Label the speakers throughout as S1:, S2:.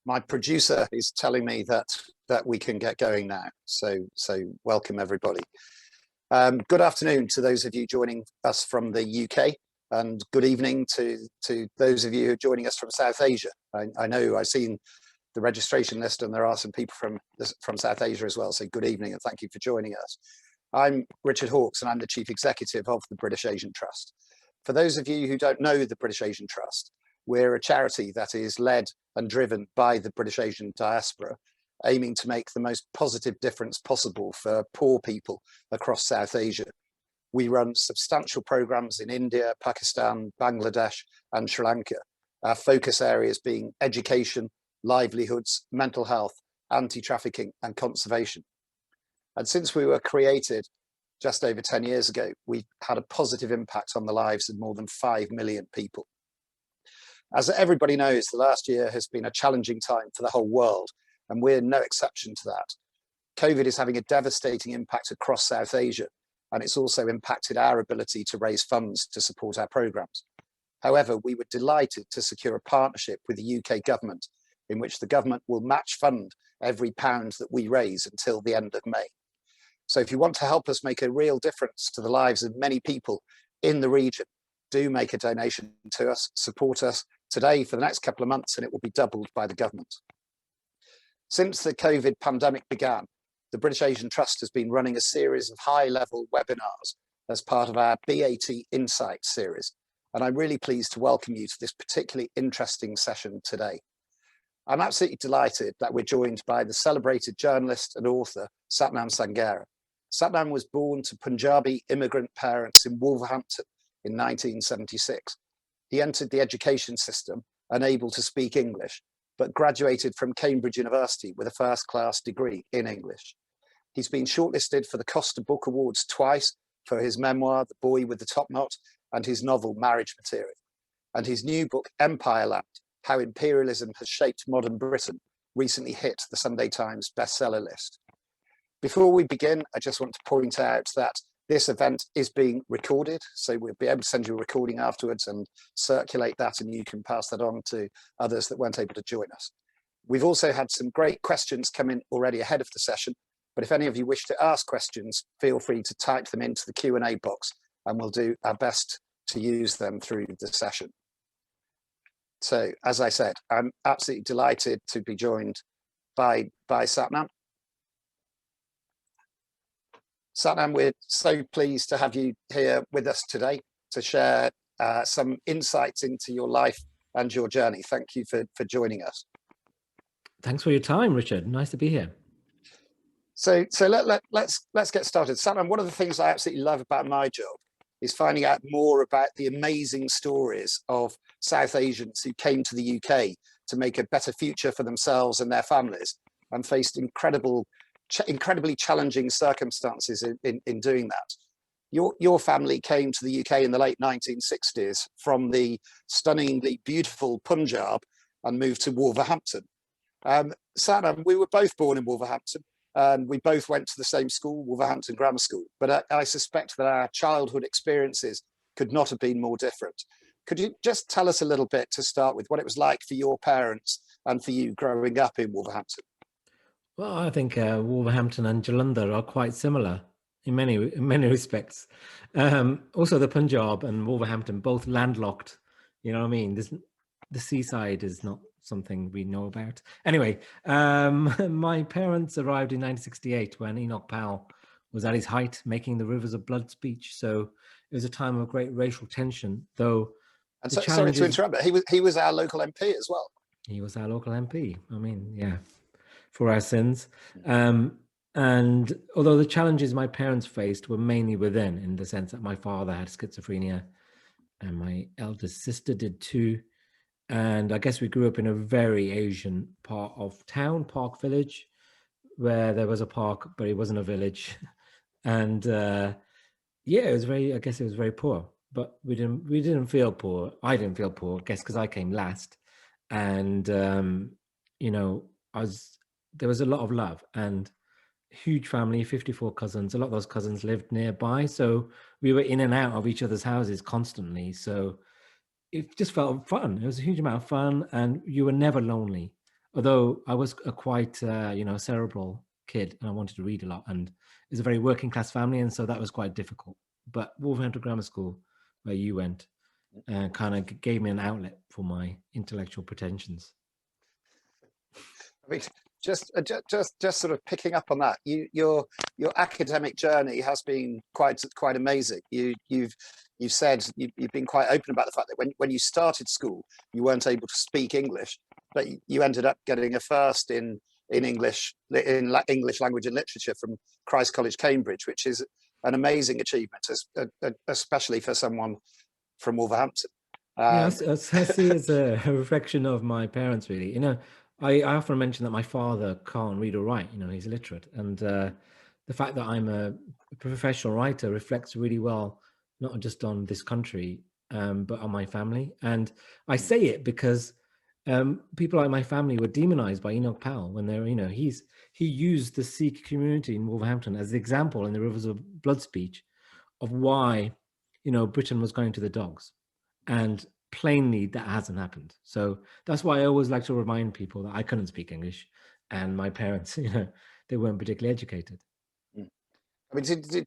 S1: My producer is telling me that we can get going now. So welcome everybody. Good afternoon to those of you joining us from the UK, and good evening to those of you who are joining us from South Asia. I know I've seen the registration list and there are some people from South Asia as well. So good evening and thank you for joining us. I'm Richard Hawkes and I'm the Chief Executive of the British Asian Trust. For those of you who don't know the British Asian Trust, we're a charity that is led and driven by the British Asian diaspora, aiming to make the most positive difference possible for poor people across South Asia. We run substantial programs in India, Pakistan, Bangladesh, and Sri Lanka. Our focus areas being education, livelihoods, mental health, anti-trafficking, and conservation. And since we were created just over 10 years ago, we've had a positive impact on the lives of more than 5 million people. As everybody knows, the last year has been a challenging time for the whole world, and we're no exception to that. COVID is having a devastating impact across South Asia, and it's also impacted our ability to raise funds to support our programs. However, we were delighted to secure a partnership with the UK government, in which the government will match fund every pound that we raise until the end of May. So if you want to help us make a real difference to the lives of many people in the region, do make a donation to us, support us today for the next couple of months, and it will be doubled by the government. Since the COVID pandemic began, the British Asian Trust has been running a series of high-level webinars as part of our BAT Insights series, and I'm really pleased to welcome you to this particularly interesting session today. I'm absolutely delighted that we're joined by the celebrated journalist and author, Sathnam Sanghera. Sathnam was born to Punjabi immigrant parents in Wolverhampton in 1976. He entered the education system unable to speak English, but graduated from Cambridge University with a first-class degree in English. He's been shortlisted for the Costa Book Awards twice for his memoir, The Boy with the Top Knot, and his novel, Marriage Material. And his new book, Empireland, How Imperialism Has Shaped Modern Britain, recently hit the Sunday Times bestseller list. Before we begin, I just want to point out that this event is being recorded, so we'll be able to send you a recording afterwards and circulate that, and you can pass that on to others that weren't able to join us. We've also had some great questions come in already ahead of the session, but if any of you wish to ask questions, feel free to type them into the Q&A box and we'll do our best to use them through the session. So, as I said, I'm absolutely delighted to be joined by Sathnam. Sathnam, we're so pleased to have you here with us today to share some insights into your life and your journey. Thank you for joining us.
S2: Thanks for your time, Richard. Nice to be here.
S1: So let's get started. Sathnam, one of the things I absolutely love about my job is finding out more about the amazing stories of South Asians who came to the UK to make a better future for themselves and their families and faced incredibly challenging circumstances in doing that. Your family came to the UK in the late 1960s from the stunningly beautiful Punjab and moved to Wolverhampton. Sathnam, we were both born in Wolverhampton and we both went to the same school, Wolverhampton Grammar School, but I suspect that our childhood experiences could not have been more different. Could you just tell us a little bit to start with what it was like for your parents and for you growing up in Wolverhampton?
S2: Well, I think Wolverhampton and Jalandhar are quite similar in many respects. Also, the Punjab and Wolverhampton both landlocked. You know what I mean? The seaside is not something we know about. Anyway, my parents arrived in 1968 when Enoch Powell was at his height, making the Rivers of Blood speech. So it was a time of great racial tension, though.
S1: And so, sorry to interrupt, but he was our local MP as well.
S2: He was our local MP. I mean, yeah. For our sins. And although the challenges my parents faced were mainly within, in the sense that my father had schizophrenia and my eldest sister did too. And I guess we grew up in a very Asian part of town, Park Village, where there was a park, but it wasn't a village. And yeah, it was I guess it was very poor, but we didn't feel poor. I didn't feel poor, I guess, because I came last. And, you know, there was a lot of love and huge family, 54 cousins. A lot of those cousins lived nearby. So we were in and out of each other's houses constantly. So it just felt fun. It was a huge amount of fun and you were never lonely. although I was a quite, cerebral kid and I wanted to read a lot, and it's a very working class family. And so that was quite difficult. But Wolverhampton Grammar School, where you went, kind of gave me an outlet for my intellectual pretensions.
S1: I mean, just sort of picking up on that, your academic journey has been quite amazing. You've said you've been quite open about the fact that when you started school, you weren't able to speak English, but you ended up getting a first in English language and literature from Christ College, Cambridge, which is an amazing achievement, especially for someone from Wolverhampton.
S2: Yeah, I see it as a reflection of my parents, really. I often mention that my father can't read or write. He's illiterate, and the fact that I'm a professional writer reflects really well, not just on this country, but on my family. And I say it because people like my family were demonized by Enoch Powell when he used the Sikh community in Wolverhampton as the example in the Rivers of Blood speech of why, Britain was going to the dogs. And plainly that hasn't happened. So that's why I always like to remind people that I couldn't speak English, and my parents, they weren't particularly educated.
S1: I mean,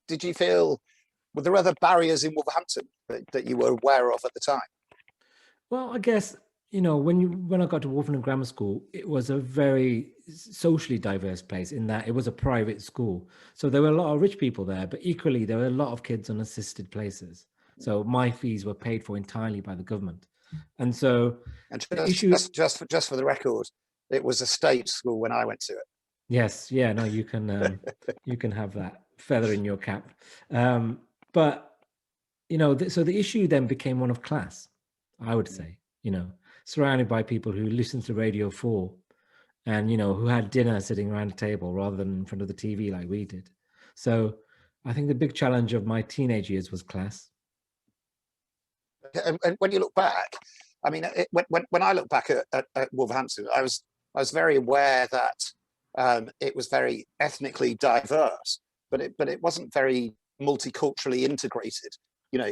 S1: did you feel, were there other barriers in Wolverhampton that you were aware of at the time?
S2: Well, I guess, when I got to Wolverhampton Grammar School, it was a very socially diverse place in that it was a private school. So there were a lot of rich people there, but equally there were a lot of kids on assisted places. So my fees were paid for entirely by the government. And so
S1: And
S2: the issue...
S1: just for the record, it was a state school when I went to it.
S2: Yes, yeah, no, you can have that feather in your cap. But so the issue then became one of class, I would say, surrounded by people who listened to Radio 4 and, who had dinner sitting around a table rather than in front of the TV like we did. So I think the big challenge of my teenage years was class.
S1: And when you look back, I mean, when I look back at Wolverhampton, I was very aware that it was very ethnically diverse, but it wasn't very multiculturally integrated. You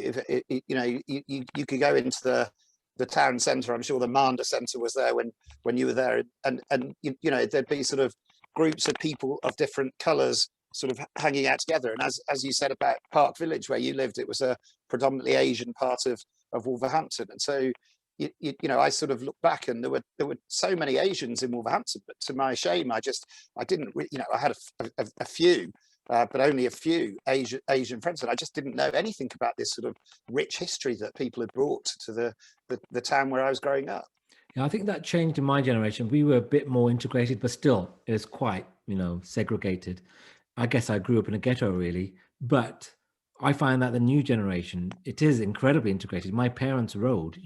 S1: could go into the town centre. I'm sure the Manda Centre was there when you were there, and there'd be sort of groups of people of different colours sort of hanging out together. And as you said about Park Village where you lived, it was a predominantly Asian part of Wolverhampton, and so I sort of look back and there were so many Asians in Wolverhampton, but to my shame, I didn't, I had a few, but only a few Asian friends, and I just didn't know anything about this sort of rich history that people had brought to the town where I was growing up.
S2: Yeah, I think that changed in my generation. We were a bit more integrated, but still, it was quite, segregated. I guess I grew up in a ghetto, really, but I find that the new generation, it is incredibly integrated. My parents' road,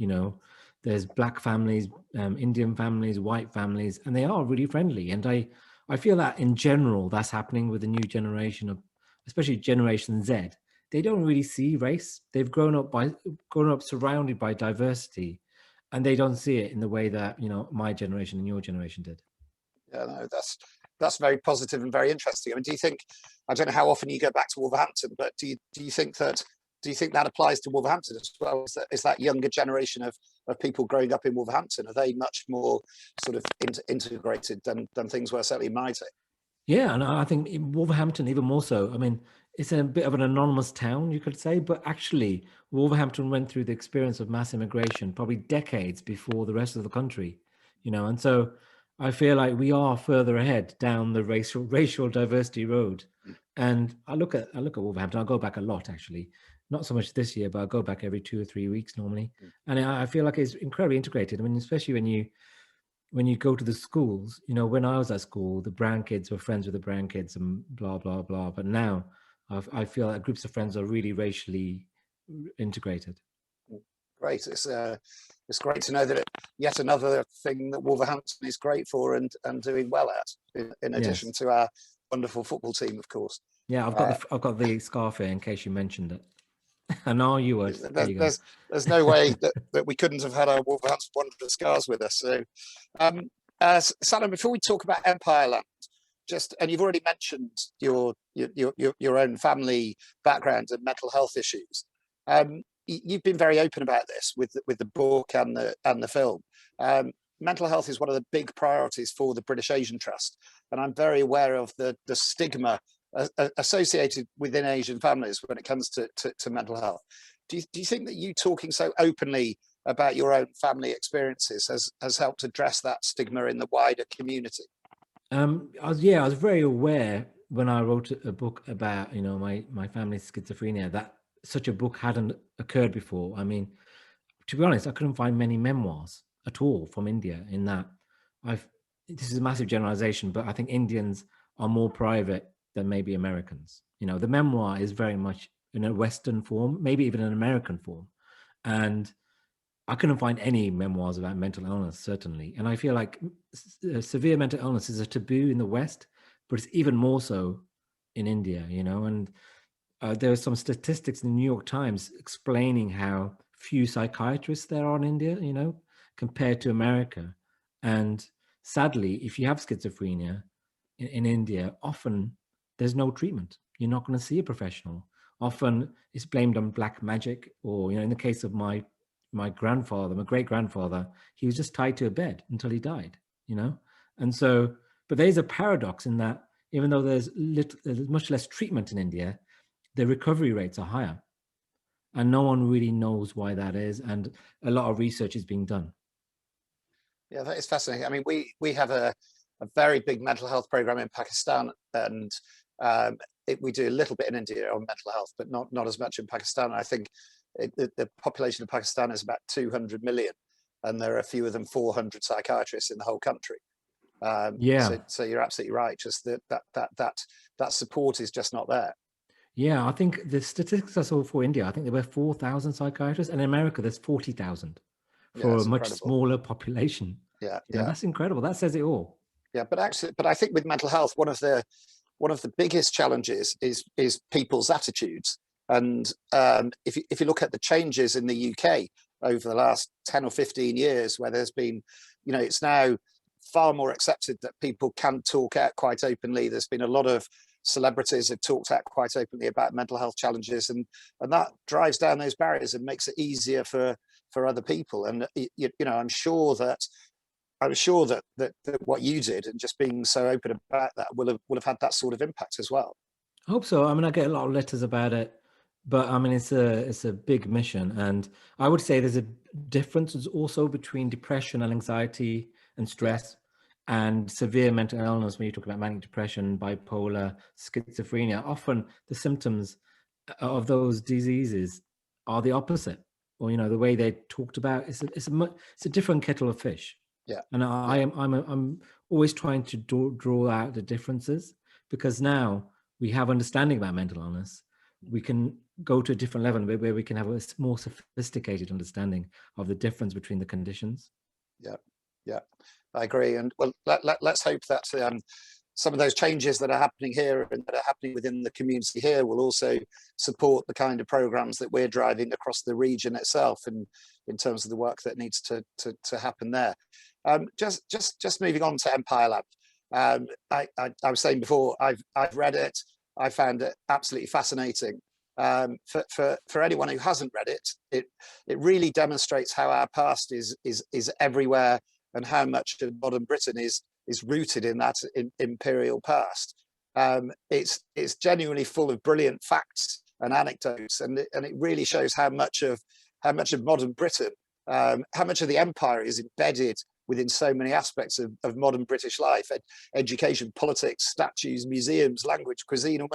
S2: there's black families, Indian families, white families, and they are really friendly. And I feel that in general, that's happening with the new generation of, especially Generation Z. They don't really see race. They've grown up surrounded by diversity, and they don't see it in the way that, my generation and your generation did.
S1: Yeah, no, that's very positive and very interesting. I mean, do you think, I don't know how often you go back to Wolverhampton, but do you think that applies to Wolverhampton as well? Is that younger generation of people growing up in Wolverhampton, are they much more sort of integrated than things were certainly in my day?
S2: Yeah, and I think in Wolverhampton even more so. I mean, it's a bit of an anonymous town, you could say, but actually Wolverhampton went through the experience of mass immigration probably decades before the rest of the country, and so I feel like we are further ahead down the racial diversity road. And I look at Wolverhampton. I go back a lot, actually, not so much this year, but I go back every 2 or 3 weeks normally, and I feel like it's incredibly integrated. I mean, especially when you go to the schools, when I was at school, the brown kids were friends with the brown kids and blah, blah, blah. But now I feel that groups of friends are really racially integrated.
S1: Great. It's great to know that yet another thing that Wolverhampton is great for and doing well at, in addition to our wonderful football team, of course.
S2: Yeah, I've got the scarf here in case you mentioned it. I know you would.
S1: There's no way that we couldn't have had our Wolverhampton Wanderers scars with us. So, Sathnam, before we talk about Empireland, and you've already mentioned your own family background and mental health issues. You've been very open about this with the book and the film. mental health is one of the big priorities for the British Asian Trust, and I'm very aware of the stigma associated within Asian families when it comes to mental health. Do you think that you talking so openly about your own family experiences has helped address that stigma in the wider community?
S2: I was very aware when I wrote a book about, you know, my family's schizophrenia, that such a book hadn't occurred before. I mean, to be honest, I couldn't find many memoirs at all from India. In that, this is a massive generalization, but I think Indians are more private than maybe Americans. You know, the memoir is very much in a Western form, maybe even an American form, and I couldn't find any memoirs about mental illness, certainly. And I feel like severe mental illness is a taboo in the West, but it's even more so in India, you know. And there are some statistics in the New York Times explaining how few psychiatrists there are in India, you know, compared to America. And sadly, if you have schizophrenia in India, often there's no treatment. You're not going to see a professional. Often it's blamed on black magic, or, you know, in the case of my grandfather, my great grandfather, he was just tied to a bed until he died, you know? And so, but there's a paradox in that even though there's much less treatment in India, the recovery rates are higher. And no one really knows why that is. And a lot of research is being done.
S1: Yeah, that is fascinating. I mean, we have a very big mental health program in Pakistan, and we do a little bit in India on mental health, but not as much in Pakistan. I think the population of Pakistan is about 200 million, and there are fewer than 400 psychiatrists in the whole country. So you're absolutely right. Just that support is just not there.
S2: Yeah, I think the statistics I saw for India, I think there were 4,000 psychiatrists, and in America there's 40,000 for a much smaller population.
S1: Yeah,
S2: that's incredible. That says it all.
S1: Yeah, but I think with mental health, one of the biggest challenges is people's attitudes. And if you look at the changes in the UK over the last 10 or 15 years, where there's been, you know, it's now far more accepted that people can talk out quite openly. There's been a lot of celebrities have talked out quite openly about mental health challenges, and that drives down those barriers and makes it easier for other people. And you know, I'm sure that what you did and just being so open about that will have had that sort of impact as well.
S2: I hope so. I mean, I get a lot of letters about it, but I mean, it's a big mission, and I would say there's a difference also between depression and anxiety and stress and severe mental illness. When you talk about manic depression, bipolar, schizophrenia, often the symptoms of those diseases are the opposite, or, you know, the way they're talked about, it's a different kettle of fish.
S1: Yeah.
S2: And I'm always trying to draw out the differences, because now we have understanding about mental illness. We can go to a different level where we can have a more sophisticated understanding of the difference between the conditions.
S1: Yeah, I agree. And well, let's hope that some of those changes that are happening here and that are happening within the community here will also support the kind of programs that we're driving across the region itself, and in terms of the work that needs to happen there. Just moving on to Empireland. I was saying before, I've read it. I found it absolutely fascinating. For anyone who hasn't read it, it really demonstrates how our past is everywhere, and how much of modern Britain is rooted in that imperial past. It's genuinely full of brilliant facts and anecdotes, and it really shows how much of modern Britain, how much of the empire is embedded within so many aspects of modern British life: education, politics, statues, museums, language, cuisine,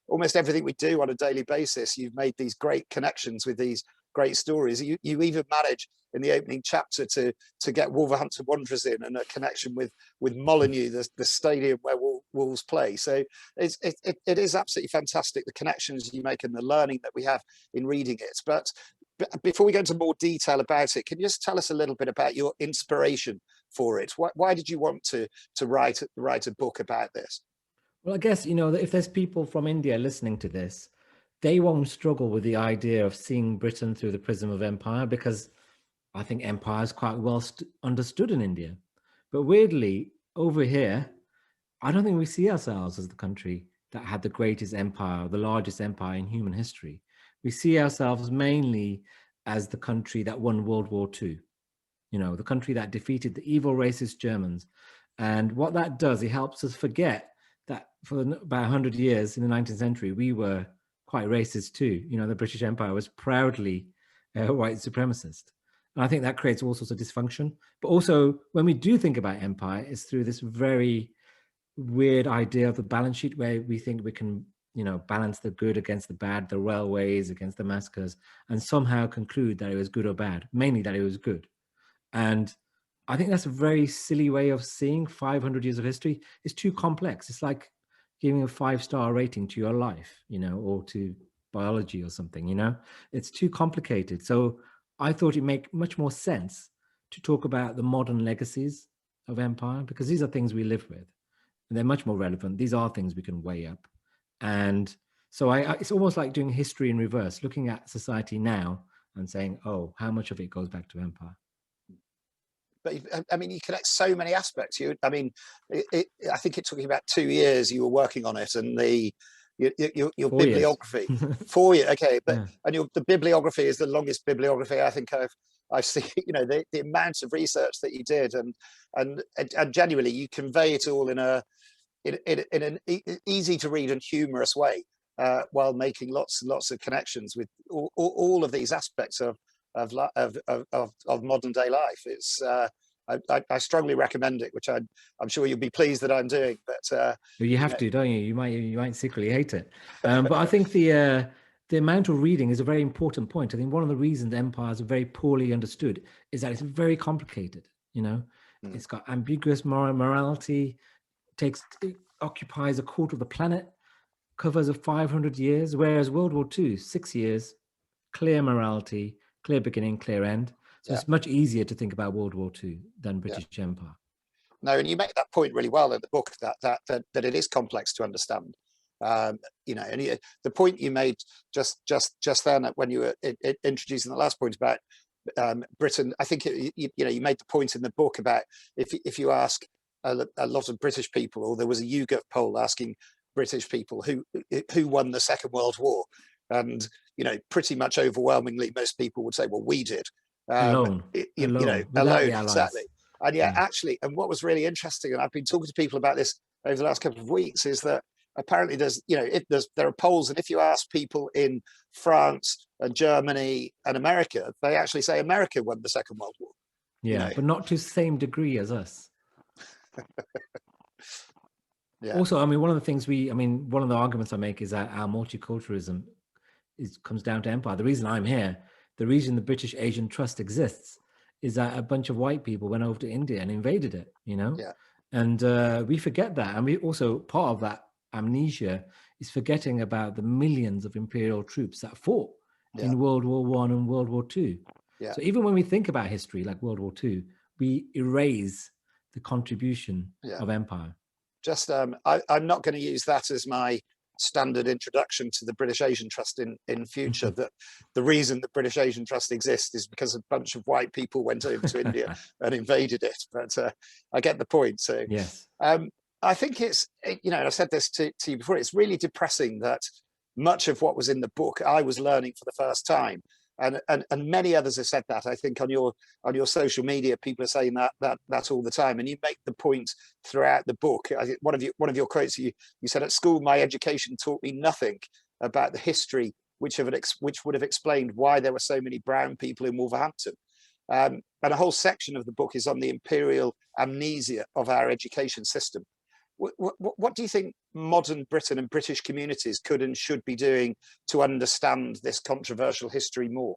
S1: almost everything we do on a daily basis. You've made these great connections with these great stories. You even manage in the opening chapter to get Wolverhampton Wanderers in, and a connection with Molineux, the stadium where Wolves play. So it is absolutely fantastic, the connections you make and the learning that we have in reading it. But before we go into more detail about it, can you just tell us a little bit about your inspiration for it? Why did you want to write a book about this?
S2: Well, I guess, you know, if there's people from India listening to this, they won't struggle with the idea of seeing Britain through the prism of empire, because I think empire is quite well understood in India. But weirdly, over here, I don't think we see ourselves as the country that had the greatest empire, the largest empire in human history. We see ourselves mainly as the country that won World War II. You you know, the country that defeated the evil racist Germans. And what that does, it helps us forget that for about 100 years in the 19th century, we were quite racist too. You know, the British Empire was proudly white supremacist. And I think that creates all sorts of dysfunction. But also, when we do think about empire, it's through this very weird idea of the balance sheet, where we think we can, you know, balance the good against the bad, the railways against the massacres, and somehow conclude that it was good or bad, mainly that it was good. And I think that's a very silly way of seeing 500 years of history. It's too complex. It's like giving a 5-star rating to your life, you know, or to biology or something, you know. It's too complicated. So I thought it'd make much more sense to talk about the modern legacies of empire, because these are things we live with and they're much more relevant. These are things we can weigh up. And so it's almost like doing history in reverse, looking at society now and saying, oh, how much of it goes back to empire?
S1: But I mean, you connect so many aspects. I mean, I think it took you about 2 years you were working on it, and your
S2: 4
S1: bibliography.
S2: years.
S1: 4 years, okay, but
S2: Yeah.
S1: and the bibliography is the longest bibliography I think I've seen. You know, the amount of research that you did, and genuinely you convey it all in an easy to read and humorous way, while making lots and lots of connections with all of these aspects of modern day life. It's I strongly recommend it, which I'm sure you'll be pleased that I'm doing. But
S2: You have to, don't you? You might secretly hate it. But I think the amount of reading is a very important point. I think one of the reasons empires are very poorly understood is that it's very complicated. You know, it's got ambiguous morality, it occupies a quarter of the planet, covers 500 years, whereas World War II, 6 years, clear morality, clear beginning, clear end. So it's much easier to think about World War II than British Empire.
S1: No, and you make that point really well in the book, that it is complex to understand. You know, and the point you made just then when you were introducing the last point about Britain, I think you made the point in the book about if you ask a lot of British people, or there was a YouGov poll asking British people who won the Second World War, and you know, pretty much overwhelmingly most people would say, well, we did.
S2: Alone,
S1: alone, exactly. And actually, and what was really interesting, and I've been talking to people about this over the last couple of weeks, is that apparently there are polls, and if you ask people in France and Germany and America, they actually say America won the Second World War.
S2: Yeah,
S1: you know?
S2: But not to the same degree as us.
S1: Yeah.
S2: Also, I mean, one of the arguments I make is that our multiculturalism comes down to empire. The reason I'm here, the reason the British Asian Trust exists, is that a bunch of white people went over to India and invaded it, you know?
S1: Yeah.
S2: And we forget that. And we also, part of that amnesia is forgetting about the millions of imperial troops that fought in World War I and World War II.
S1: Yeah.
S2: So even when we think about history like World War II, we erase the contribution of empire.
S1: Just, I'm not going to use that as my standard introduction to the British Asian Trust in future. That the reason the British Asian Trust exists is because a bunch of white people went over to India and invaded it. But I get the point. So
S2: yes,
S1: I think it's, you know, and I said this to you before, it's really depressing that much of what was in the book I was learning for the first time. And many others have said that. I think on your social media, people are saying that all the time. And you make the point throughout the book. I think one of your quotes, you said, at school, my education taught me nothing about the history which would have explained why there were so many brown people in Wolverhampton. And a whole section of the book is on the imperial amnesia of our education system. What do you think modern Britain and British communities could and should be doing to understand this controversial history more?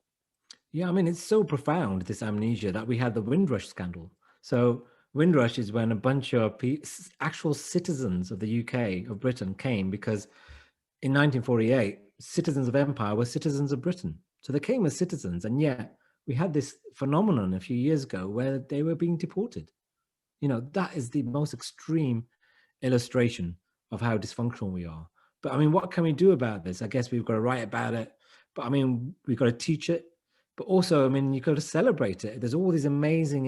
S2: Yeah, I mean, it's so profound, this amnesia, that we had the Windrush scandal. So Windrush is when a bunch of actual citizens of the UK, of Britain, came because in 1948, citizens of empire were citizens of Britain. So they came as citizens, and yet we had this phenomenon a few years ago where they were being deported. You know, that is the most extreme illustration of how dysfunctional we are. But I mean, what can we do about this? I guess we've got to write about it, but I mean, we've got to teach it, but also, I mean, you've got to celebrate it. There's all these amazing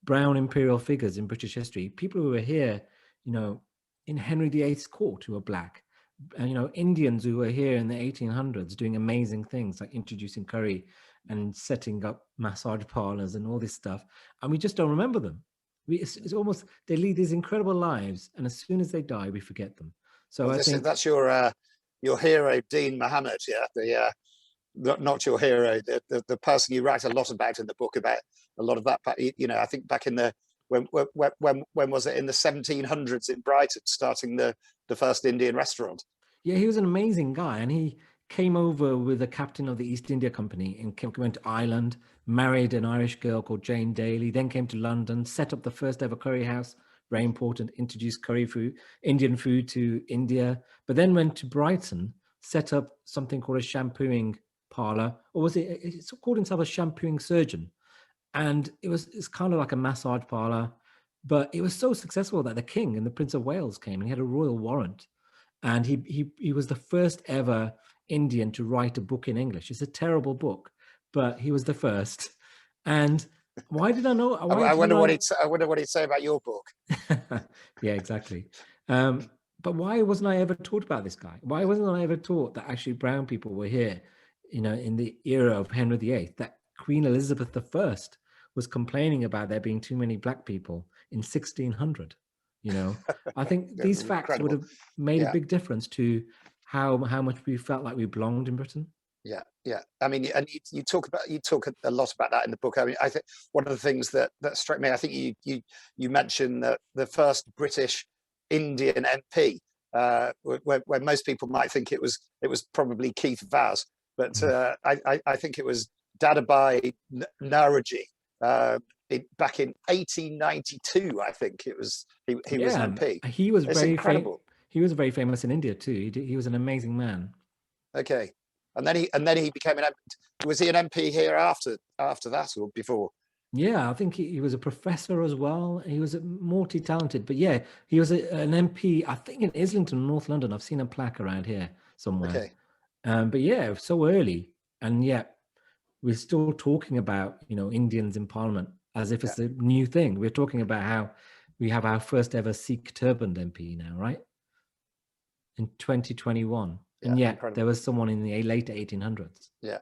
S2: brown imperial figures in British history, people who were here, you know, in Henry VIII's court, who are black, and, you know, Indians who were here in the 1800s doing amazing things like introducing curry and setting up massage parlors and all this stuff, and we just don't remember them. It's almost, they lead these incredible lives, and as soon as they die, we forget them. So
S1: Well,
S2: I think
S1: that's your hero, Dean Mohammed. Yeah, not your hero, the person you write a lot about in the book, about a lot of that. You know, I think back in the when was it, in the 1700s in Brighton, starting the first Indian restaurant.
S2: Yeah, he was an amazing guy, and he came over with the captain of the East India Company and went to Ireland, married an Irish girl called Jane Daly, then came to London, set up the first ever curry house, very important, introduced curry food, Indian food to India, but then went to Brighton, set up something called a shampooing parlor, or was it's called himself a shampooing surgeon. And it's kind of like a massage parlor, but it was so successful that the King and the Prince of Wales came, and he had a royal warrant. And he was the first ever Indian to write a book in English. It's a terrible book, but he was the first. And why did I know?
S1: I wonder what he'd say about your book.
S2: Yeah, exactly. But why wasn't I ever taught about this guy? Why wasn't I ever taught that actually brown people were here, you know, in the era of Henry VIII, that Queen Elizabeth I was complaining about there being too many black people in 1600? You know, I think these facts would have made a big difference to how much we felt like we belonged in Britain.
S1: Yeah. I mean, and you talk a lot about that in the book. I mean, I think one of the things that struck me, I think you mentioned that the first British Indian MP, where most people might think it was probably Keith Vaz, but I think it was Dadabhai Naoroji. Back in 1892, I think it was he was an MP.
S2: He was
S1: incredible.
S2: He was very famous in India too. He was an amazing man.
S1: Okay, and then he became an MP. Was he an MP here after that or before?
S2: Yeah, I think he was a professor as well. He was multi-talented, but yeah, he was an MP, I think in Islington, North London. I've seen a plaque around here somewhere.
S1: Okay.
S2: But yeah, so early, and yet we're still talking about, you know, Indians in Parliament as if it's a new thing. We're talking about how we have our first ever Sikh turbaned MP now, right? In 2021. And yet incredible. There was someone in the late 1800s.
S1: Yeah.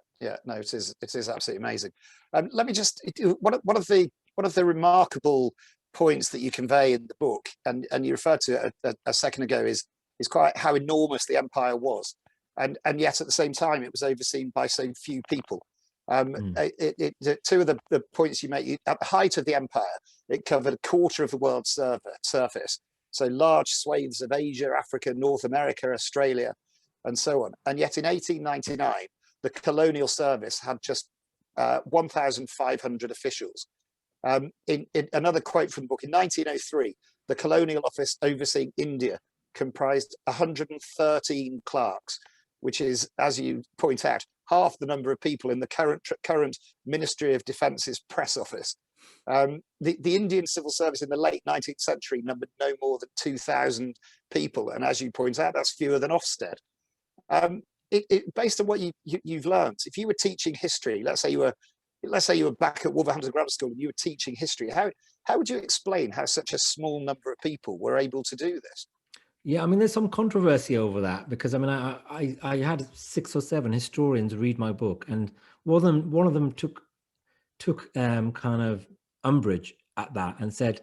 S1: No, it is absolutely amazing. Let me just, one of the remarkable points that you convey in the book, and you referred to it a second ago, is quite how enormous the empire was, and yet at the same time it was overseen by so few people. Two of the points you make, at the height of the empire, it covered a quarter of the world's surface, so large swathes of Asia, Africa, North America, Australia, and so on. And yet in 1899, the colonial service had just 1,500 officials. In another quote from the book, in 1903, the colonial office overseeing India comprised 113 clerks, which is, as you point out, half the number of people in the current Ministry of Defence's press office. The Indian civil service in the late 19th century numbered no more than 2,000 people, and as you point out, that's fewer than Ofsted. Based on what you've learned, if you were teaching history, let's say you were back at Wolverhampton Grammar School and you were teaching history, how would you explain how such a small number of people were able to do this?
S2: Yeah, I mean, there's some controversy over that, because I mean, I had 6 or 7 historians read my book, and one of them took kind of umbrage at that and said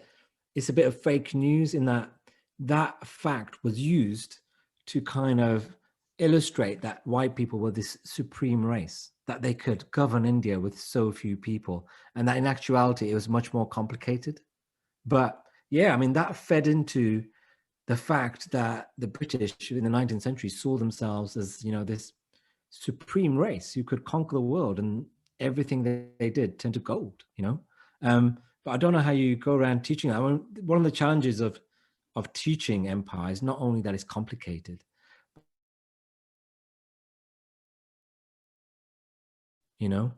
S2: it's a bit of fake news, in that fact was used to kind of illustrate that white people were this supreme race, that they could govern India with so few people, and that in actuality it was much more complicated. But yeah, I mean, that fed into the fact that the British in the 19th century saw themselves as, you know, this supreme race who could conquer the world, and everything that they did turned to gold, you know. But I don't know how you go around teaching that. One of the challenges of teaching empire is not only that it's complicated, you know.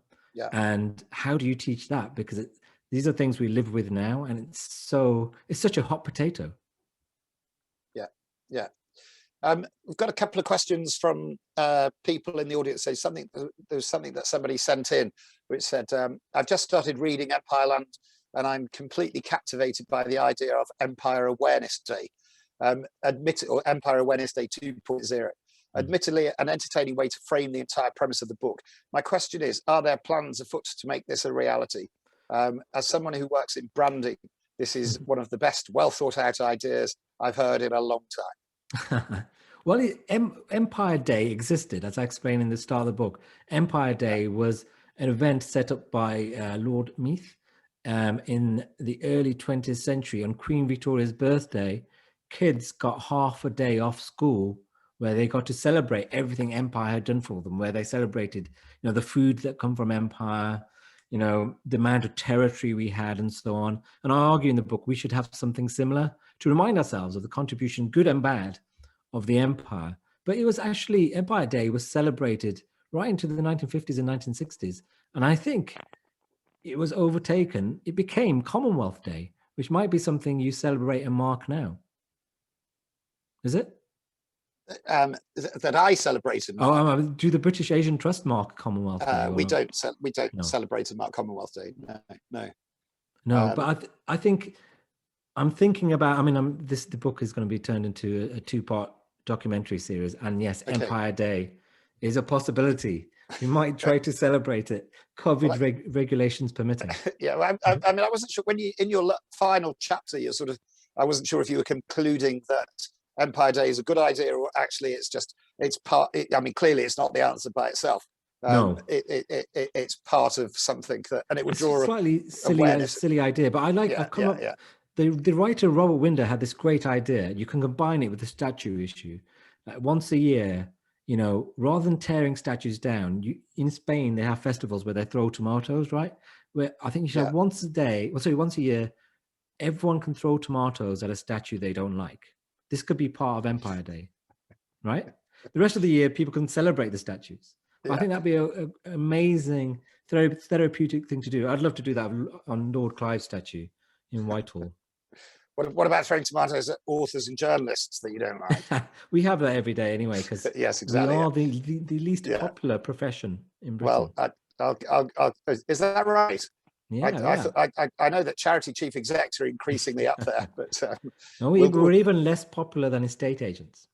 S2: And how do you teach that? Because these are things we live with now, and it's such a hot potato.
S1: We've got a couple of questions from people in the audience. There was something that somebody sent in which said, I've just started reading Empireland and I'm completely captivated by the idea of Empire Awareness Day, or Empire Awareness Day 2.0. Admittedly, an entertaining way to frame the entire premise of the book. My question is, are there plans afoot to make this a reality? As someone who works in branding, this is one of the best, well thought out ideas I've heard in a long time.
S2: Well, Empire Day existed, as I explained in the start of the book. Empire Day was an event set up by Lord Meath in the early 20th century. On Queen Victoria's birthday, kids got half a day off school where they got to celebrate everything Empire had done for them, where they celebrated, the food that come from Empire, the amount of territory we had and so on. And I argue in the book, we should have something similar to remind ourselves of the contribution, good and bad, of the empire. But it was actually, Empire Day was celebrated right into the 1950s and 1960s. And I think it was overtaken. It became Commonwealth Day, which might be something you celebrate and mark now. Is it?
S1: That I celebrate and mark.
S2: Oh, do the British Asian Trust mark Commonwealth Day?
S1: We don't celebrate and mark Commonwealth Day.
S2: No. But I think I'm thinking about. The book is going to be turned into a 2-part documentary series, and yes, okay. Empire Day is a possibility. We might try to celebrate it, COVID regulations permitting.
S1: Yeah, I wasn't sure when you in your final chapter, I wasn't sure if you were concluding that Empire Day is a good idea, or actually it's part. Clearly it's not the answer by itself.
S2: No,
S1: it's part of something that, and it would draw
S2: a slightly silly idea. But I like. I've come up. Yeah. The writer Robert Winder had this great idea. You can combine it with the statue issue. Once a year, rather than tearing statues down, in Spain they have festivals where they throw tomatoes, right? Where I think you should have once a year, everyone can throw tomatoes at a statue they don't like. This could be part of Empire Day, right? The rest of the year, people can celebrate the statues. Yeah. I think that'd be an amazing therapeutic thing to do. I'd love to do that on Lord Clive's statue in Whitehall.
S1: What about throwing tomatoes at authors and journalists that you don't like?
S2: We have that every day anyway, because
S1: yes, exactly.
S2: We are the least popular profession in Britain.
S1: Well, is that right?
S2: Yeah,
S1: I know that charity chief execs are increasingly up there, but
S2: we're even less popular than estate agents.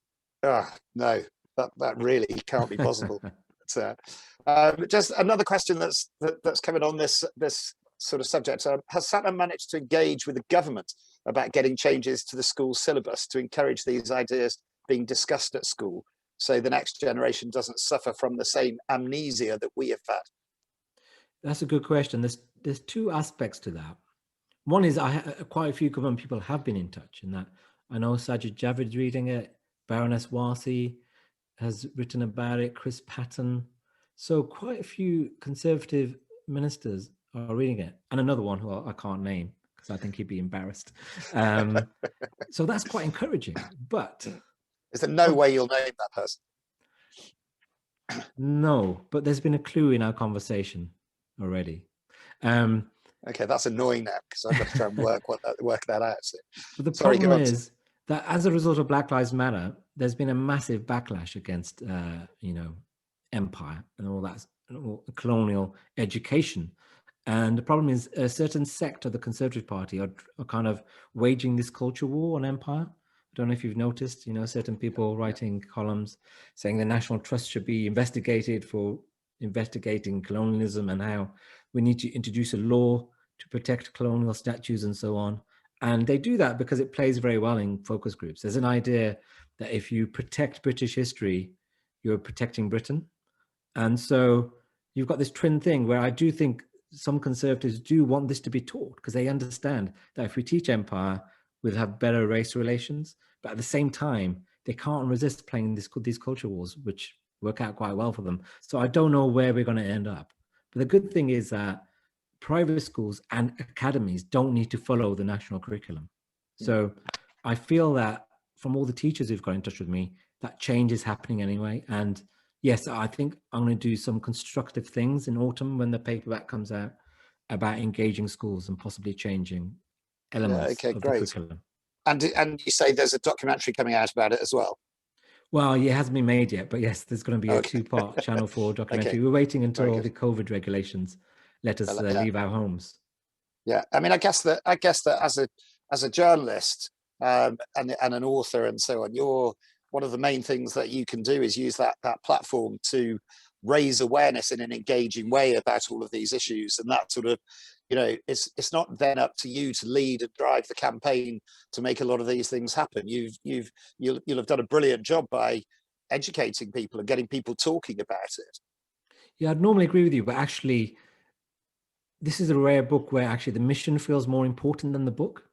S1: No, that really can't be possible. Just another question that's coming on this sort of subject. Has Sathnam managed to engage with the government about getting changes to the school syllabus to encourage these ideas being discussed at school, so the next generation doesn't suffer from the same amnesia that we have had?
S2: That's a good question. There's 2 aspects to that. One is quite a few government people have been in touch, in that I know Sajid Javid's reading it, Baroness Warsi has written about it, Chris Patton. So quite a few Conservative ministers are reading it, and another one who I can't name because I think he'd be embarrassed. So that's quite encouraging. But
S1: is there no way you'll name that person?
S2: No, but there's been a clue in our conversation already.
S1: Okay, that's annoying now because I've got to try and work that out. So.
S2: But the problem is that as a result of Black Lives Matter, there's been a massive backlash against empire and all that colonial education. And the problem is a certain sect of the Conservative Party are kind of waging this culture war on empire. I don't know if you've noticed, certain people writing columns saying the National Trust should be investigated for investigating colonialism and how we need to introduce a law to protect colonial statues and so on. And they do that because it plays very well in focus groups. There's an idea that if you protect British history, you're protecting Britain. And so you've got this twin thing where I do think some Conservatives do want this to be taught, because they understand that if we teach empire, we'll have better race relations. But at the same time, they can't resist playing these culture wars, which work out quite well for them. So I don't know where we're going to end up. But the good thing is that private schools and academies don't need to follow the national curriculum. So I feel that from all the teachers who've got in touch with me, that change is happening anyway. And yes, I think I'm going to do some constructive things in autumn when the paperback comes out about engaging schools and possibly changing elements of the curriculum.
S1: And you say there's a documentary coming out about it as well?
S2: Well, it hasn't been made yet, but yes, there's going to be a 2-part Channel 4 documentary. Okay. We're waiting until all the COVID regulations let us leave our homes.
S1: Yeah, I guess that as a journalist and an author and so on, one of the main things that you can do is use that platform to raise awareness in an engaging way about all of these issues. And that sort of, it's not then up to you to lead and drive the campaign to make a lot of these things happen. You'll have done a brilliant job by educating people and getting people talking about it.
S2: Yeah, I'd normally agree with you, but actually, this is a rare book where actually the mission feels more important than the book.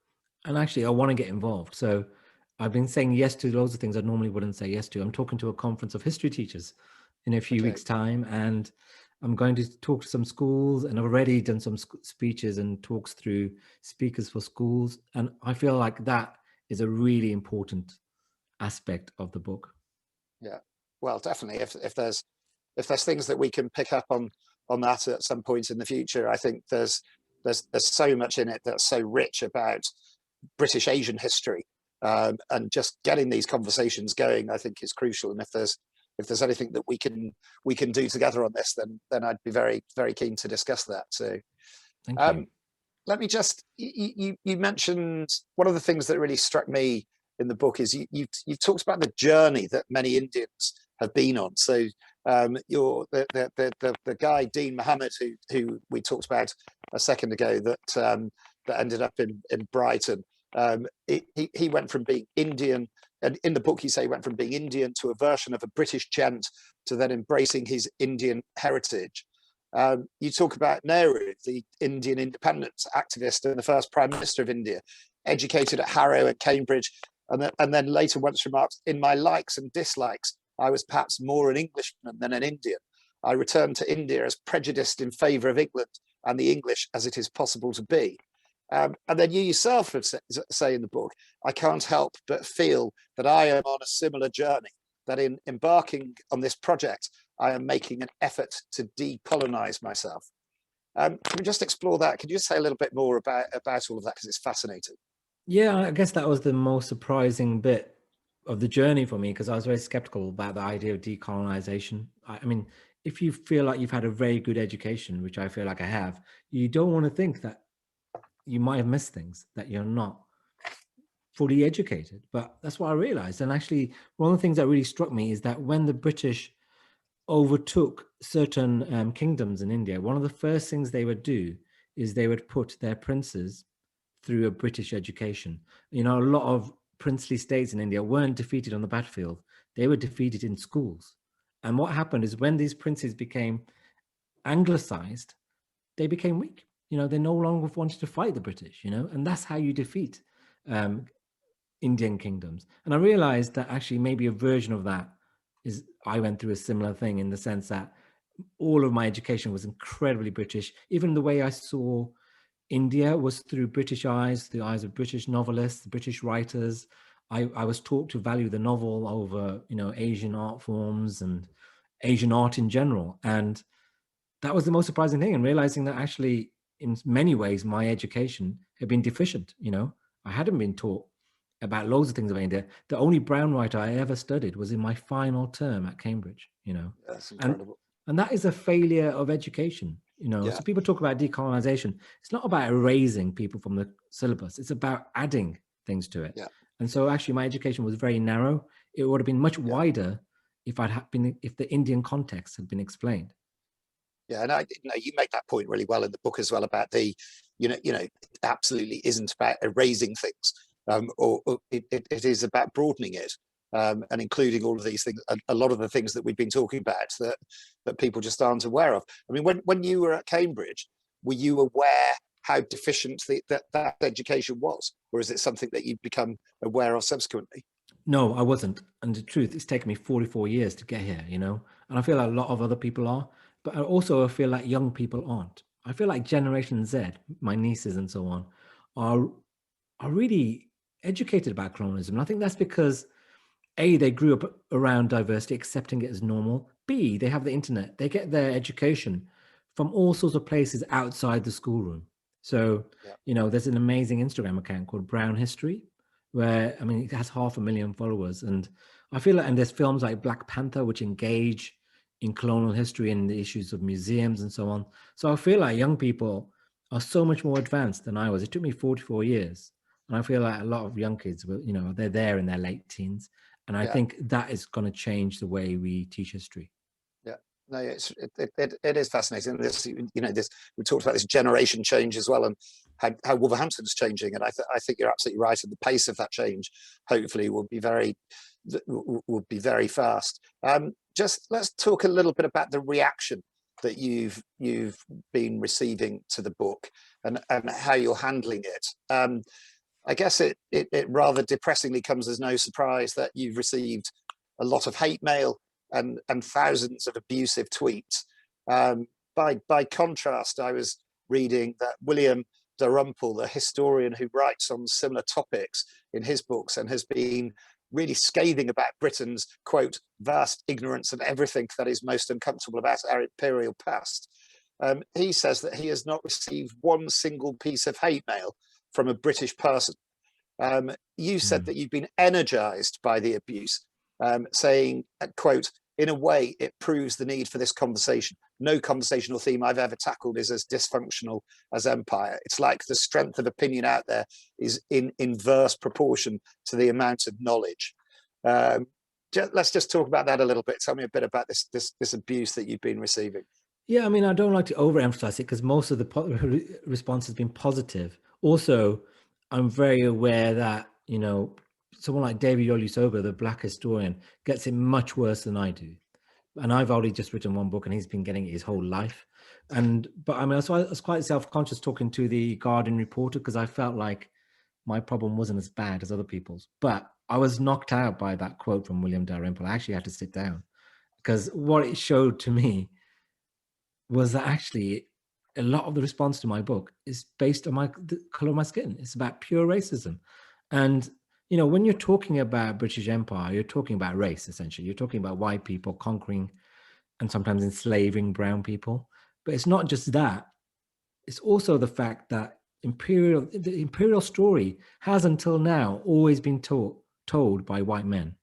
S2: And actually, I want to get involved. So I've been saying yes to loads of things I normally wouldn't say yes to. I'm talking to a conference of history teachers in a few weeks' time, and I'm going to talk to some schools, and I've already done some speeches and talks through speakers for schools. And I feel like that is a really important aspect of the book.
S1: Yeah, well, definitely. If there's things that we can pick up on that at some point in the future, I think there's so much in it that's so rich about British Asian history, and just getting these conversations going, I think, is crucial. And if there's anything that we can do together on this, then I'd be very, very keen to discuss that. So,
S2: thank you.
S1: Let me just, you mentioned one of the things that really struck me in the book is you've talked about the journey that many Indians have been on. So you're the guy Dean Mohammed who we talked about a second ago that ended up in Brighton. He went from being Indian, and in the book you say he went from being Indian to a version of a British gent to then embracing his Indian heritage. You talk about Nehru, the Indian independence activist and the first Prime Minister of India, educated at Harrow and Cambridge, and then later once remarked, "In my likes and dislikes, I was perhaps more an Englishman than an Indian. I returned to India as prejudiced in favour of England and the English as it is possible to be." And then you yourself say in the book, "I can't help but feel that I am on a similar journey, that in embarking on this project, I am making an effort to decolonize myself." Can we just explore that? Could you just say a little bit more about all of that, because it's fascinating?
S2: Yeah, I guess that was the most surprising bit of the journey for me, because I was very skeptical about the idea of decolonization. I mean, if you feel like you've had a very good education, which I feel like I have, you don't want to think that you might have missed things, that you're not fully educated. But that's what I realized. And actually, one of the things that really struck me is that when the British overtook certain kingdoms in India, one of the first things they would do is they would put their princes through a British education. A lot of princely states in India weren't defeated on the battlefield. They were defeated in schools. And what happened is when these princes became anglicized, they became weak. They no longer wanted to fight the British, and that's how you defeat Indian kingdoms. And I realized that actually maybe a version of that is I went through a similar thing, in the sense that all of my education was incredibly British. Even the way I saw India was through British eyes, the eyes of British novelists, British writers. I was taught to value the novel over, Asian art forms and Asian art in general. And that was the most surprising thing, and realizing that actually, in many ways, my education had been deficient. I hadn't been taught about loads of things about India. The only brown writer I ever studied was in my final term at Cambridge,
S1: That's incredible.
S2: And that is a failure of education,
S1: Yeah.
S2: So people talk about decolonization. It's not about erasing people from the syllabus. It's about adding things to it.
S1: Yeah.
S2: And so actually my education was very narrow. It would have been much wider if the Indian context had been explained.
S1: Yeah, and you make that point really well in the book as well about the, it absolutely isn't about erasing things, or it is about broadening it, and including all of these things, a lot of the things that we've been talking about that people just aren't aware of. I mean, when you were at Cambridge, were you aware how deficient that education was, or is it something that you've become aware of subsequently?
S2: No, I wasn't. And the truth, it's taken me 44 years to get here, and I feel like a lot of other people are. But I also feel like young people aren't. I feel like Generation Z, my nieces and so on, are really educated about colonialism. And I think that's because A, they grew up around diversity, accepting it as normal. B, they have the internet. They get their education from all sorts of places outside the schoolroom. So, there's an amazing Instagram account called Brown History, where, it has 500,000 followers. And I feel like, and there's films like Black Panther, which engage in colonial history and the issues of museums and so on. So I feel like young people are so much more advanced than I was. It took me 44 years. And I feel like a lot of young kids, they're there in their late teens. And I think that is going to change the way we teach history.
S1: Yeah, no, it is fascinating. This, this, we talked about this generation change as well, and how Wolverhampton's changing. And I think you're absolutely right. And the pace of that change, hopefully, will be very fast. Just let's talk a little bit about the reaction that you've been receiving to the book, and how you're handling it. I guess it rather depressingly comes as no surprise that you've received a lot of hate mail and thousands of abusive tweets. By contrast, I was reading that William Dalrymple, the historian who writes on similar topics in his books and has been really scathing about Britain's, quote, vast ignorance and everything that is most uncomfortable about our imperial past. He says that he has not received one single piece of hate mail from a British person. You said that you've been energized by the abuse, saying, quote, in a way, it proves the need for this conversation. No conversational theme I've ever tackled is as dysfunctional as empire. It's like the strength of opinion out there is in inverse proportion to the amount of knowledge. Let's just talk about that a little bit. Tell me a bit about this abuse that you've been receiving.
S2: Yeah, I mean, I don't like to overemphasize it because most of the response has been positive. Also, I'm very aware that, someone like David Olusoga, the Black historian, gets it much worse than I do. And I've already just written one book and he's been getting it his whole life. But I mean, I was quite self-conscious talking to the Guardian reporter because I felt like my problem wasn't as bad as other people's. But I was knocked out by that quote from William Dalrymple. I actually had to sit down because what it showed to me was that actually a lot of the response to my book is based on the color of my skin. It's about pure racism. And, when you're talking about British Empire, you're talking about race, essentially. You're talking about white people conquering and sometimes enslaving brown people. But it's not just that. It's also the fact that the imperial story has until now always been told by white men.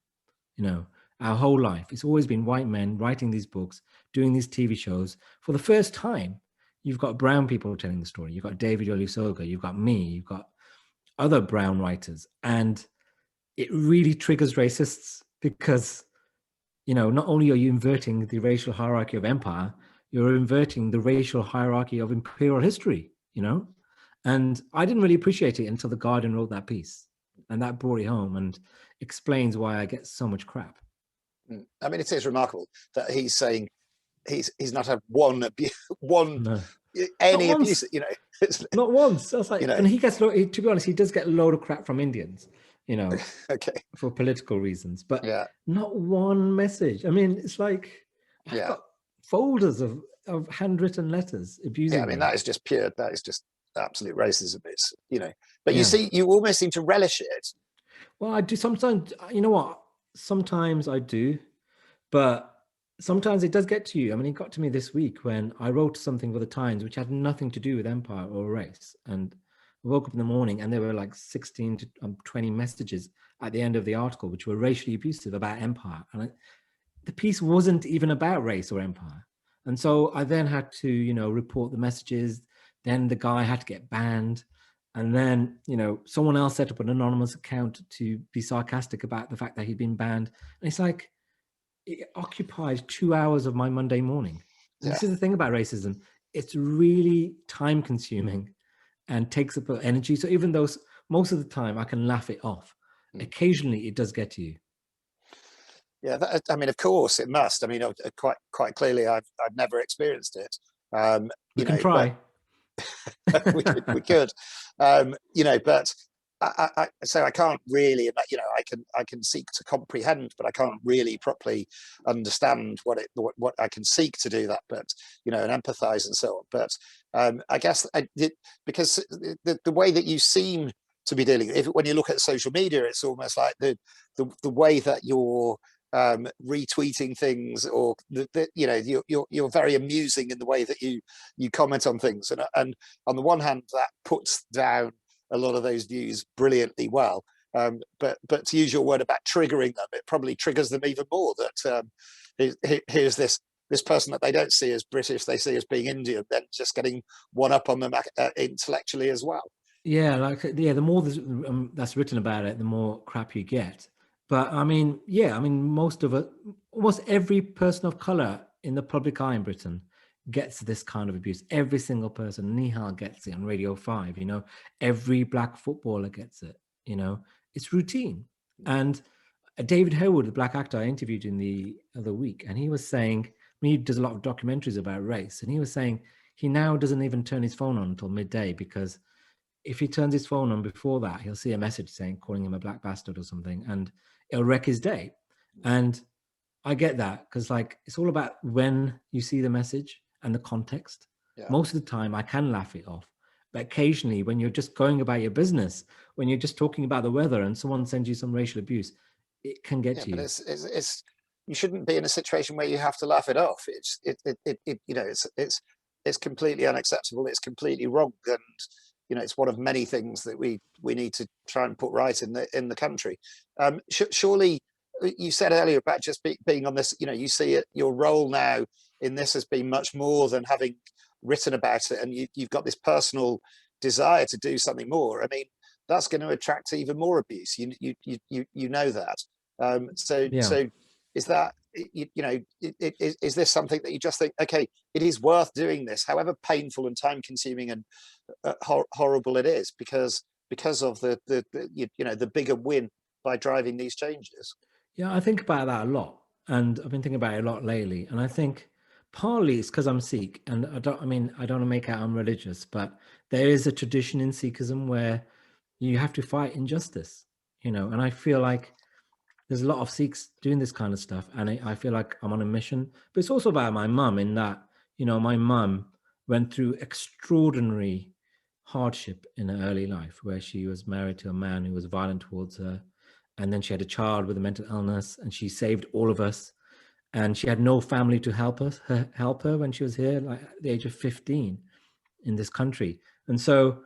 S2: Our whole life, it's always been white men writing these books, doing these TV shows. For the first time, you've got brown people telling the story. You've got David Olusoga, you've got me, you've got other brown writers. And it really triggers racists because, not only are you inverting the racial hierarchy of empire, you're inverting the racial hierarchy of imperial history, And I didn't really appreciate it until The Guardian wrote that piece. And that brought it home and explains why I get so much crap.
S1: I mean, it is remarkable that he's saying he's not had one abuse, any abuse.
S2: Not once. I was like, and he gets, to be honest, he does get a load of crap from Indians,
S1: okay,
S2: for political reasons, but not one message. I mean, it's like I've got folders of handwritten letters abusing.
S1: Yeah, I mean, that is just pure. That is just absolute racism. It's but you see, you almost seem to relish it.
S2: Well, I do sometimes. You know what? Sometimes I do, but sometimes it does get to you. I mean, it got to me this week when I wrote something for the Times which had nothing to do with empire or race. And I woke up in the morning and there were like 16 to 20 messages at the end of the article which were racially abusive about empire. And the piece wasn't even about race or empire. And so I then had to, report the messages. Then the guy had to get banned. And then, someone else set up an anonymous account to be sarcastic about the fact that he'd been banned. And it's like, it occupies 2 hours of my Monday morning. This is the thing about racism. It's really time consuming and takes up energy. So even though most of the time I can laugh it off, occasionally it does get to you.
S1: Yeah, I mean, of course it must. I mean, quite clearly, I've never experienced it.
S2: You can try.
S1: we could, but so I can't really, I can seek to comprehend, but I can't really properly understand what I can seek to do that, but and empathize and so on. But I guess because the way that you seem to be dealing, when you look at social media, it's almost like the way that you're retweeting things, or you're very amusing in the way that you comment on things, and on the one hand that puts down a lot of those views brilliantly well, but to use your word about triggering them, it probably triggers them even more, that here's this person that they don't see as British, they see as being Indian, then just getting one up on them intellectually as well.
S2: The more that's written about it, the more crap you get. But I mean, yeah, I mean, most of it, almost every person of color in the public eye in Britain gets this kind of abuse. Every single person. Nihal gets it on Radio 5, you know, every black footballer gets it, you know, it's routine. And David Harewood, the black actor I interviewed in the other week, and he was saying, I mean, he does a lot of documentaries about race, and he was saying he now doesn't even turn his phone on until midday, because if he turns his phone on before that, he'll see a message saying, calling him a black bastard or something, and it'll wreck his day. And I get that, because like it's all about when you see the message and the context.
S1: Yeah.
S2: Most of the time I can laugh it off, but occasionally when you're just going about your business, when you're just talking about the weather and someone sends you some racial abuse, it can get to you.
S1: But it's you shouldn't be in a situation where you have to laugh it off. You know, it's completely unacceptable. It's completely wrong, and you know, it's one of many things that we need to try and put right in the country. Surely, you said earlier about just being on this. You know, you see it, your role now in this has been much more than having written about it, and you've got this personal desire to do something more. I mean, that's going to attract even more abuse. You know that. So is that, you know, is this something that you just think, okay, it is worth doing this, however painful and time consuming and horrible it is, because of the you know, the bigger win by driving these changes?
S2: Yeah, I think about that a lot, and I've been thinking about it a lot lately. And I think partly it's because I'm Sikh, and I don't want to make out I'm religious, but there is a tradition in Sikhism where you have to fight injustice, you know. And I feel like there's a lot of Sikhs doing this kind of stuff, and I feel like I'm on a mission. But it's also about my mum, in that, you know, my mum went through extraordinary hardship in her early life, where she was married to a man who was violent towards her, and then she had a child with a mental illness, and she saved all of us, and she had no family to help her when she was here, like at the age of 15 in this country. And so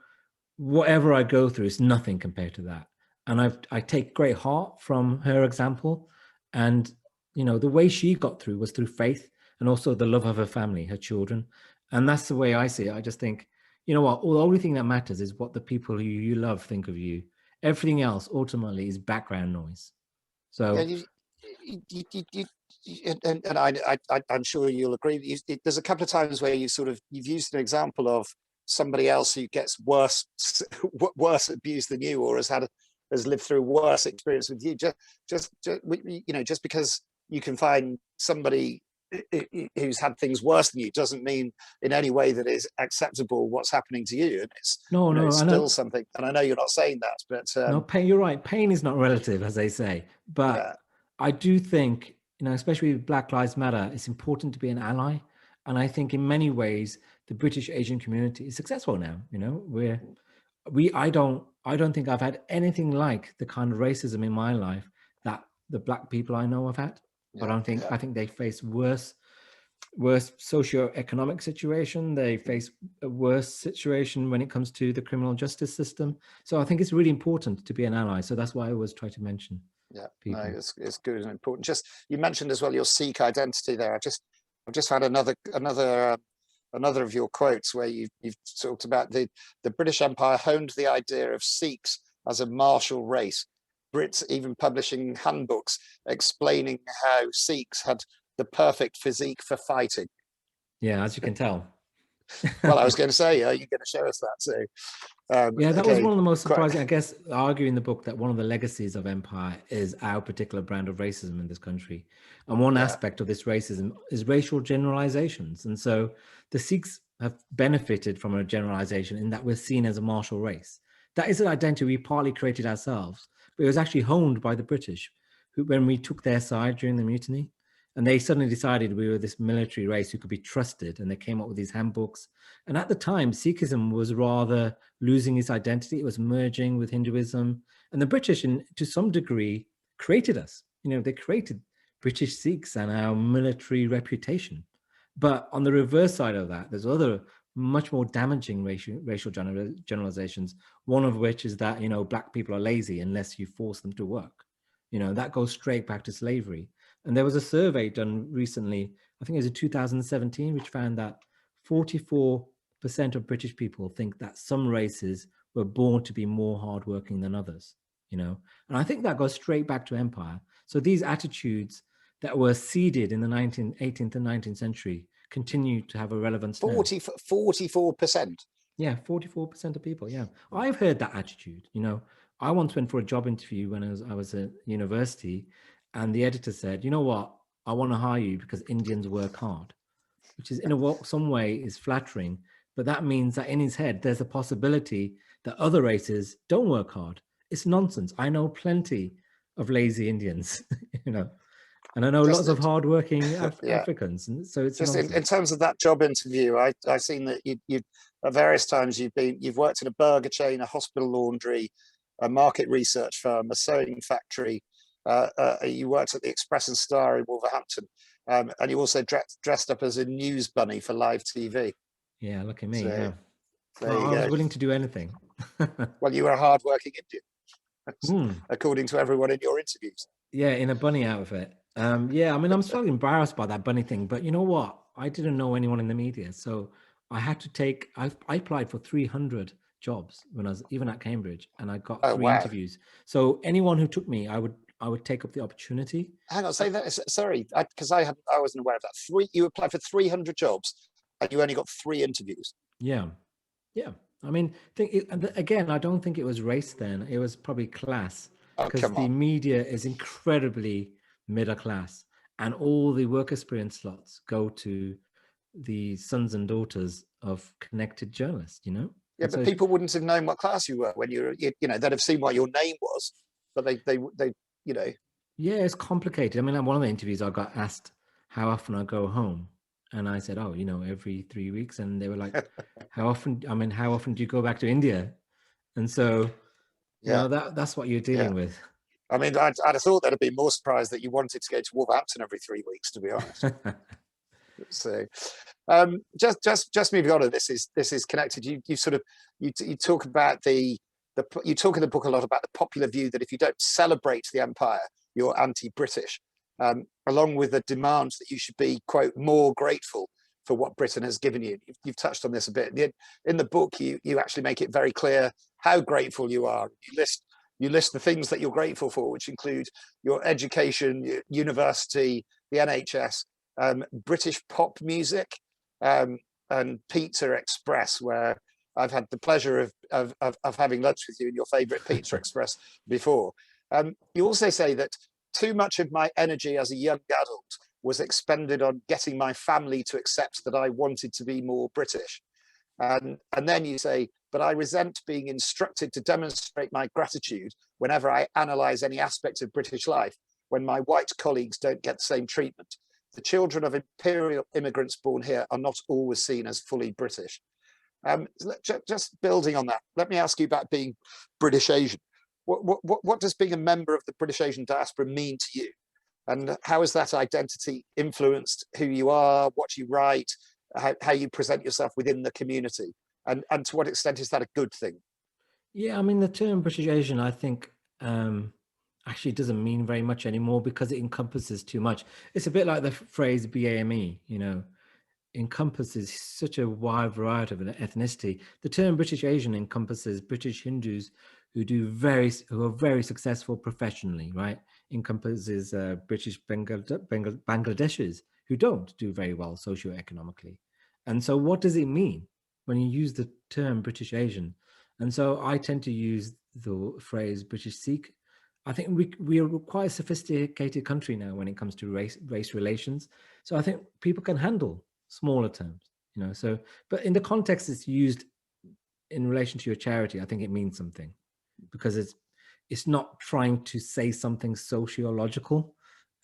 S2: whatever I go through is nothing compared to that. And I take great heart from her example. And, you know, the way she got through was through faith, and also the love of her family, her children. And that's the way I see it. I just think, you know what, the only thing that matters is what the people who you love think of you. Everything else ultimately is background noise. So
S1: and I'm sure you'll agree. There's a couple of times where you've used an example of somebody else who gets worse abuse than you, or has lived through worse experience with you. Just you know, just because you can find somebody who's had things worse than you doesn't mean in any way that it's acceptable what's happening to you. And it's it's still something. And I know you're not saying that, but
S2: no, pain. You're right. Pain is not relative, as they say. But yeah, I do think, you know, especially with Black Lives Matter, it's important to be an ally. And I think in many ways, the British Asian community is successful now. You know, I don't think I've had anything like the kind of racism in my life that the Black people I know have had. But I think they face worse socio-economic situation. They face a worse situation when it comes to the criminal justice system. So I think it's really important to be an ally. So that's why I always try to mention.
S1: Yeah, people. No, it's good and important. Just, you mentioned as well your Sikh identity there. I've just had another of your quotes where you've talked about the British Empire honed the idea of Sikhs as a martial race. Brits even publishing handbooks explaining how Sikhs had the perfect physique for fighting.
S2: Yeah, as you can tell.
S1: Well, I was going to say, you're going to show us that. So,
S2: yeah, that was one of the most surprising. I guess I argue in the book that one of the legacies of empire is our particular brand of racism in this country. And one aspect of this racism is racial generalizations. And so the Sikhs have benefited from a generalization in that we're seen as a martial race. That is an identity we partly created ourselves, but it was actually honed by the British, who, when we took their side during the mutiny, and they suddenly decided we were this military race who could be trusted, and they came up with these handbooks. And at the time, Sikhism was rather losing its identity. It was merging with Hinduism. And the British, to some degree, created us. You know, they created British Sikhs and our military reputation. But on the reverse side of that, there's other much more damaging racial generalizations, one of which is that, you know, Black people are lazy unless you force them to work. You know, that goes straight back to slavery. And there was a survey done recently, I think it was in 2017, which found that 44% of British people think that some races were born to be more hardworking than others. you know. And I think that goes straight back to empire. So these attitudes that were seeded in the 18th and 19th century continue to have a relevance now.
S1: 44%.
S2: Yeah, 44% of people. Yeah, I've heard that attitude. You know, I once went for a job interview when I was at university, and the editor said, "You know what? I want to hire you because Indians work hard," which is some way is flattering, but that means that in his head there's a possibility that other races don't work hard. It's nonsense. I know plenty of lazy Indians, you know, and I know lots of hardworking Africans, and so it's
S1: just in terms of that job interview. I seen that you at various times you've worked in a burger chain, a hospital laundry, a market research firm, a sewing factory. You worked at the Express and Star in Wolverhampton, and you also dressed up as a news bunny for live TV.
S2: Yeah, look at me.
S1: So,
S2: yeah,
S1: well,
S2: I was willing to do anything.
S1: Well, you were a hard-working Indian, according to everyone in your interviews.
S2: Yeah, in a bunny outfit. Yeah, I mean, I'm slightly embarrassed by that bunny thing, but you know what? I didn't know anyone in the media, so I had to take. I applied for 300 jobs when I was even at Cambridge, and I got 3 interviews. So anyone who took me, I would take up the opportunity.
S1: Hang on, say that. Sorry, because I wasn't aware of that. You applied for 300 jobs, and you only got 3 interviews.
S2: Yeah, yeah. I mean, again, I don't think it was race then. It was probably class, because the media is incredibly middle class, and all the work experience slots go to the sons and daughters of connected journalists, you know?
S1: Yeah, but people wouldn't have known what class you were when you were, they'd have seen what your name was, but they you know.
S2: Yeah, it's complicated. I mean, like one of the interviews I got asked how often I go home, and I said, every 3 weeks. And they were like, how often do you go back to India? And so, that's what you're dealing with.
S1: I mean, I'd have thought they'd have been more surprised that you wanted to go to Wolverhampton every 3 weeks, to be honest. So, just moving on to this is connected. You talk about you talk in the book a lot about the popular view that if you don't celebrate the empire, you're anti-British, along with the demand that you should be, quote, more grateful for what Britain has given you. You've touched on this a bit in the book. You actually make it very clear how grateful you are. You list the things that you're grateful for, which include your education, your university, the NHS, British pop music, and Pizza Express, where I've had the pleasure of having lunch with you in your favourite Pizza Express before. You also say that too much of my energy as a young adult was expended on getting my family to accept that I wanted to be more British. And then you say, but I resent being instructed to demonstrate my gratitude whenever I analyse any aspect of British life, when my white colleagues don't get the same treatment. The children of imperial immigrants born here are not always seen as fully British. Just building on that, let me ask you about being British Asian. What does being a member of the British Asian diaspora mean to you? And how has that identity influenced who you are, what you write, how you present yourself within the community? And to what extent is that a good thing?
S2: Yeah, I mean, the term British Asian, I think, actually doesn't mean very much anymore because it encompasses too much. It's a bit like the phrase BAME, encompasses such a wide variety of ethnicity. The term British Asian encompasses British Hindus who are very successful professionally, right? Encompasses British Bangladeshis who don't do very well socioeconomically. And so what does it mean when you use the term British Asian? And so I tend to use the phrase British Sikh. I think we are quite a sophisticated country now when it comes to race relations. So I think people can handle smaller terms, so, but in the context it's used in relation to your charity, I think it means something, because it's not trying to say something sociological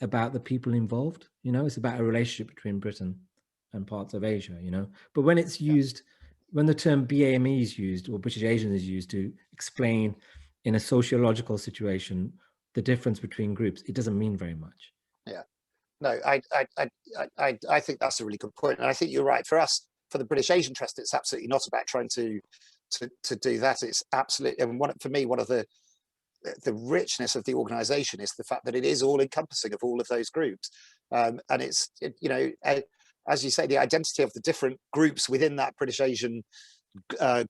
S2: about the people involved. It's about a relationship between Britain and parts of Asia, but when it's used, when the term BAME is used, or British Asian is used to explain in a sociological situation the difference between groups, it doesn't mean very much.
S1: Yeah, no, I think that's a really good point, and I think you're right. For us, for the British Asian Trust, it's absolutely not about trying to do that. It's absolutely, and for me, one of the richness of the organisation is the fact that it is all encompassing of all of those groups, and it's as you say, the identity of the different groups within that British Asian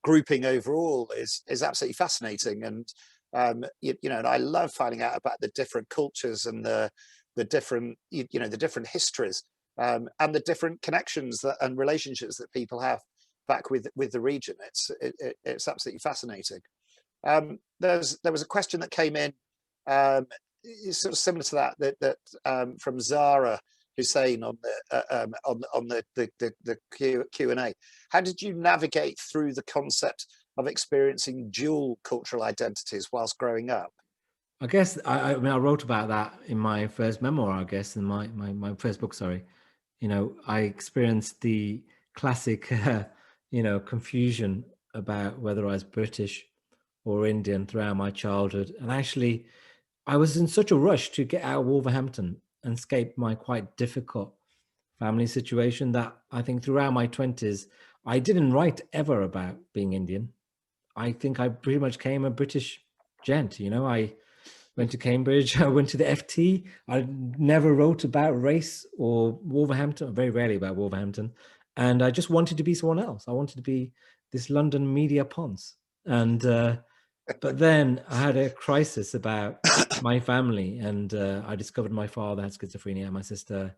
S1: grouping overall is absolutely fascinating. And And I love finding out about the different cultures and the different, the different histories, and the different connections and relationships that people have back with the region. It's absolutely fascinating. There was a question that came in, it's sort of similar to that from Zara Hussein on the Q&A. How did you navigate through the concept of experiencing dual cultural identities whilst growing up?
S2: I guess I mean I wrote about that in my first memoir, I guess, in my first book. Sorry, I experienced the classic, confusion about whether I was British or Indian throughout my childhood, and actually, I was in such a rush to get out of Wolverhampton and escape my quite difficult family situation that I think throughout my 20s, I didn't write ever about being Indian. I think I pretty much came a British gent. I went to Cambridge, I went to the FT. I never wrote about race or Wolverhampton, very rarely about Wolverhampton. And I just wanted to be someone else. I wanted to be this London media ponce. And but then I had a crisis about my family, and I discovered my father had schizophrenia, my sister,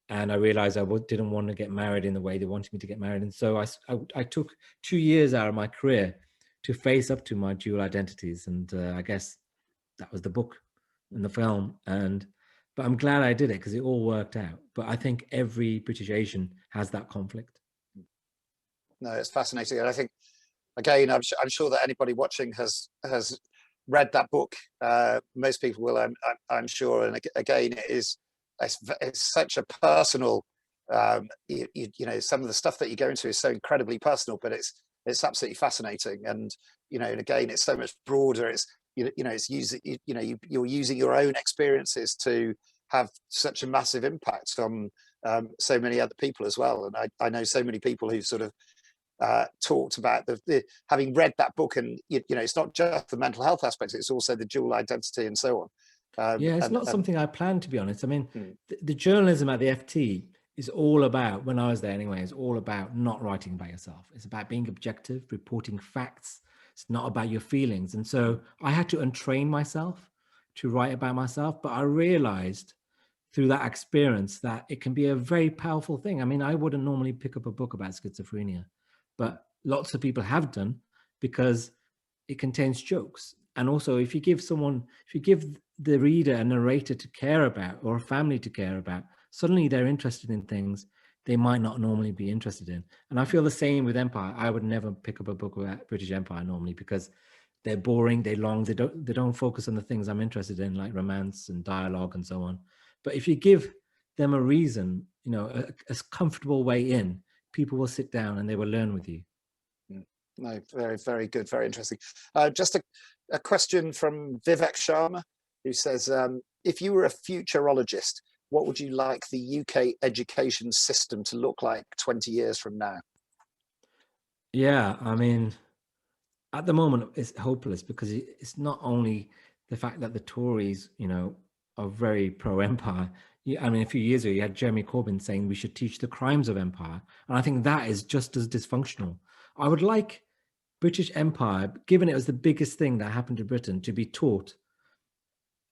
S2: and I realized I didn't want to get married in the way they wanted me to get married. And so I took 2 years out of my career to face up to my dual identities. And I guess that was the book and the film. But I'm glad I did it because it all worked out. But I think every British Asian has that conflict.
S1: No, it's fascinating. And I think, again, I'm sure that anybody watching has read that book. Most people will, I'm sure. And again, it's such a personal, some of the stuff that you go into is so incredibly personal, but it's absolutely fascinating. And and again, it's so much broader. It's it's using you're using your own experiences to have such a massive impact on so many other people as well. And I know so many people who sort of talked about the having read that book, and it's not just the mental health aspects, it's also the dual identity and so on.
S2: Yeah, it's not something I planned, to be honest. I mean, the journalism at the FT is all about, when I was there anyway, it's all about not writing about yourself. It's about being objective, reporting facts. It's not about your feelings. And so I had to untrain myself to write about myself. But I realized through that experience that it can be a very powerful thing. I mean, I wouldn't normally pick up a book about schizophrenia, but lots of people have done because it contains jokes. And also, if you give the reader a narrator to care about, or a family to care about, suddenly they're interested in things they might not normally be interested in. And I feel the same with Empire. I would never pick up a book about British Empire normally because they're boring, they're long, they don't focus on the things I'm interested in, like romance and dialogue and so on. But if you give them a reason, a comfortable way in, people will sit down and they will learn with you.
S1: No, very, very good, very interesting. Just a question from Vivek Sharma, who says, if you were a futurologist, what would you like the UK education system to look like 20 years from now?
S2: Yeah, I mean, at the moment, it's hopeless because it's not only the fact that the Tories, are very pro-empire. I mean, a few years ago, you had Jeremy Corbyn saying we should teach the crimes of empire. And I think that is just as dysfunctional. I would like British Empire, given it was the biggest thing that happened to Britain, to be taught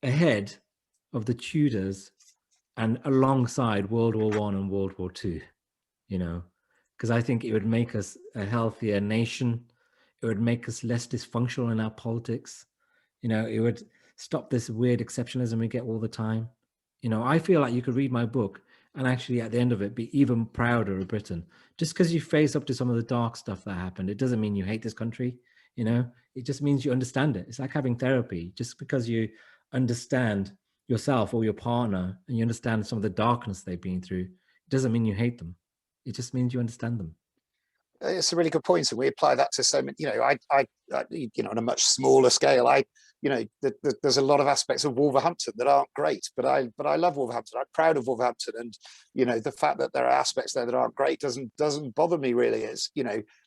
S2: ahead of the Tudors and alongside World War I and World War II, because I think it would make us a healthier nation. It would make us less dysfunctional in our politics. It would stop this weird exceptionalism we get all the time. I feel like you could read my book and actually at the end of it be even prouder of Britain. Just because you face up to some of the dark stuff that happened, it doesn't mean you hate this country. It just means you understand it. It's like having therapy. Just because you understand yourself or your partner and you understand some of the darkness they've been through, it doesn't mean you hate them. It just means you understand them.
S1: It's a really good point, and we apply that to so many. I on a much smaller scale, there's a lot of aspects of Wolverhampton that aren't great, but I love Wolverhampton. I'm proud of Wolverhampton, and the fact that there are aspects there that aren't great doesn't bother me really. It's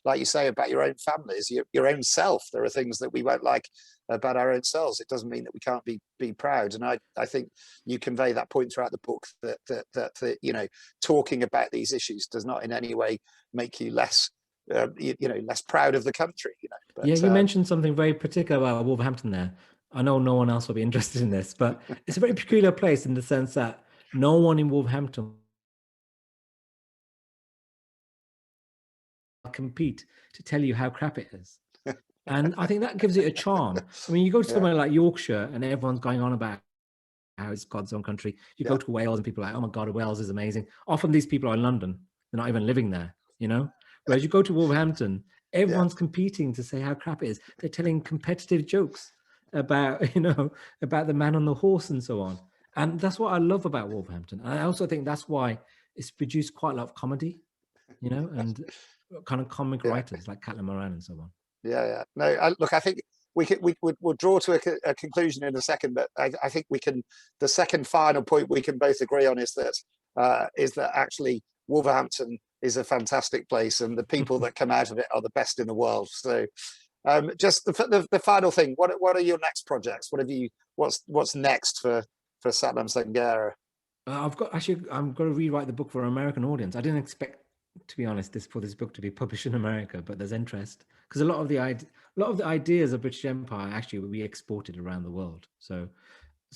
S1: like you say about your own families, your own self. There are things that we won't like about our own selves. It doesn't mean that we can't be proud, and I think you convey that point throughout the book that talking about these issues does not in any way make you less less proud of the country. But,
S2: yeah, you mentioned something very particular about Wolverhampton there. I know no one else will be interested in this, but it's a very peculiar place in the sense that no one in Wolverhampton will compete to tell you how crap it is. And I think that gives it a charm. I mean, you go to
S1: Yeah.
S2: somewhere like Yorkshire and everyone's going on about how it's God's own country. You
S1: Yeah.
S2: go to Wales and people are like, oh my God, Wales is amazing. Often these people are in London. They're not even living there, you know? Whereas you go to Wolverhampton, everyone's competing to say how crap it is. They're telling competitive jokes about, you know, about the man on the horse and so on. And that's what I love about Wolverhampton. And I also think that's why it's produced quite a lot of comedy, you know, and kind of comic writers like Caitlin Moran and so on.
S1: Yeah. No, look, I think we'll draw to a conclusion in a second, but I think we can. The second final point we can both agree on is that actually Wolverhampton is a fantastic place, and the people that come out of it are the best in the world. So, just the final thing. What are your next projects? What's next for Sathnam Sanghera?
S2: I'm going to rewrite the book for an American audience. I didn't expect, to be honest, for this book to be published in America, but there's interest because a lot of the ideas of British Empire actually will be exported around the world. So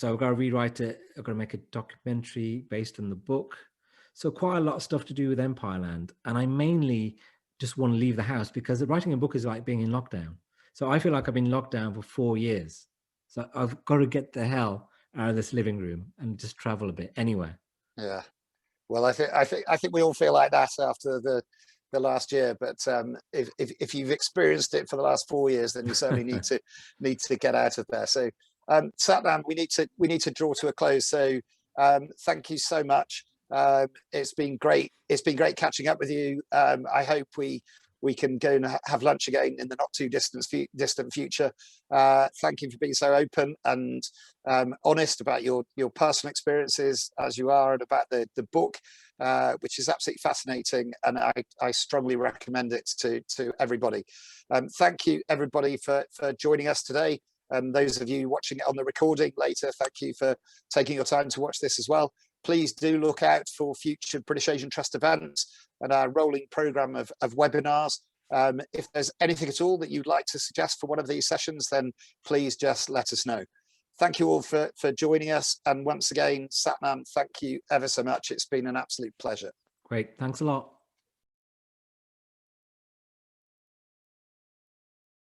S2: I've got to rewrite it. I've got to make a documentary based on the book. So quite a lot of stuff to do with Empireland, and I mainly just want to leave the house because writing a book is like being in lockdown. So I feel like I've been locked down for 4 years. So I've got to get the hell out of this living room and just travel a bit anywhere.
S1: Yeah. Well, I think we all feel like that after the last year. But if you've experienced it for the last 4 years, then you certainly need to get out of there. So, Sathnam, we need to draw to a close. So, thank you so much. It's been great. It's been great catching up with you. I hope we can go and have lunch again in the not too distant future. Thank you for being so open and honest about your personal experiences as you are, and about the book, which is absolutely fascinating, and I strongly recommend it to everybody. Thank you everybody for joining us today, and those of you watching it on the recording later, thank you for taking your time to watch this as well. Please do look out for future British Asian Trust events and our rolling programme of webinars. If there's anything at all that you'd like to suggest for one of these sessions, then please just let us know. Thank you all for joining us. And once again, Sathnam, thank you ever so much. It's been an absolute pleasure.
S2: Great. Thanks a lot.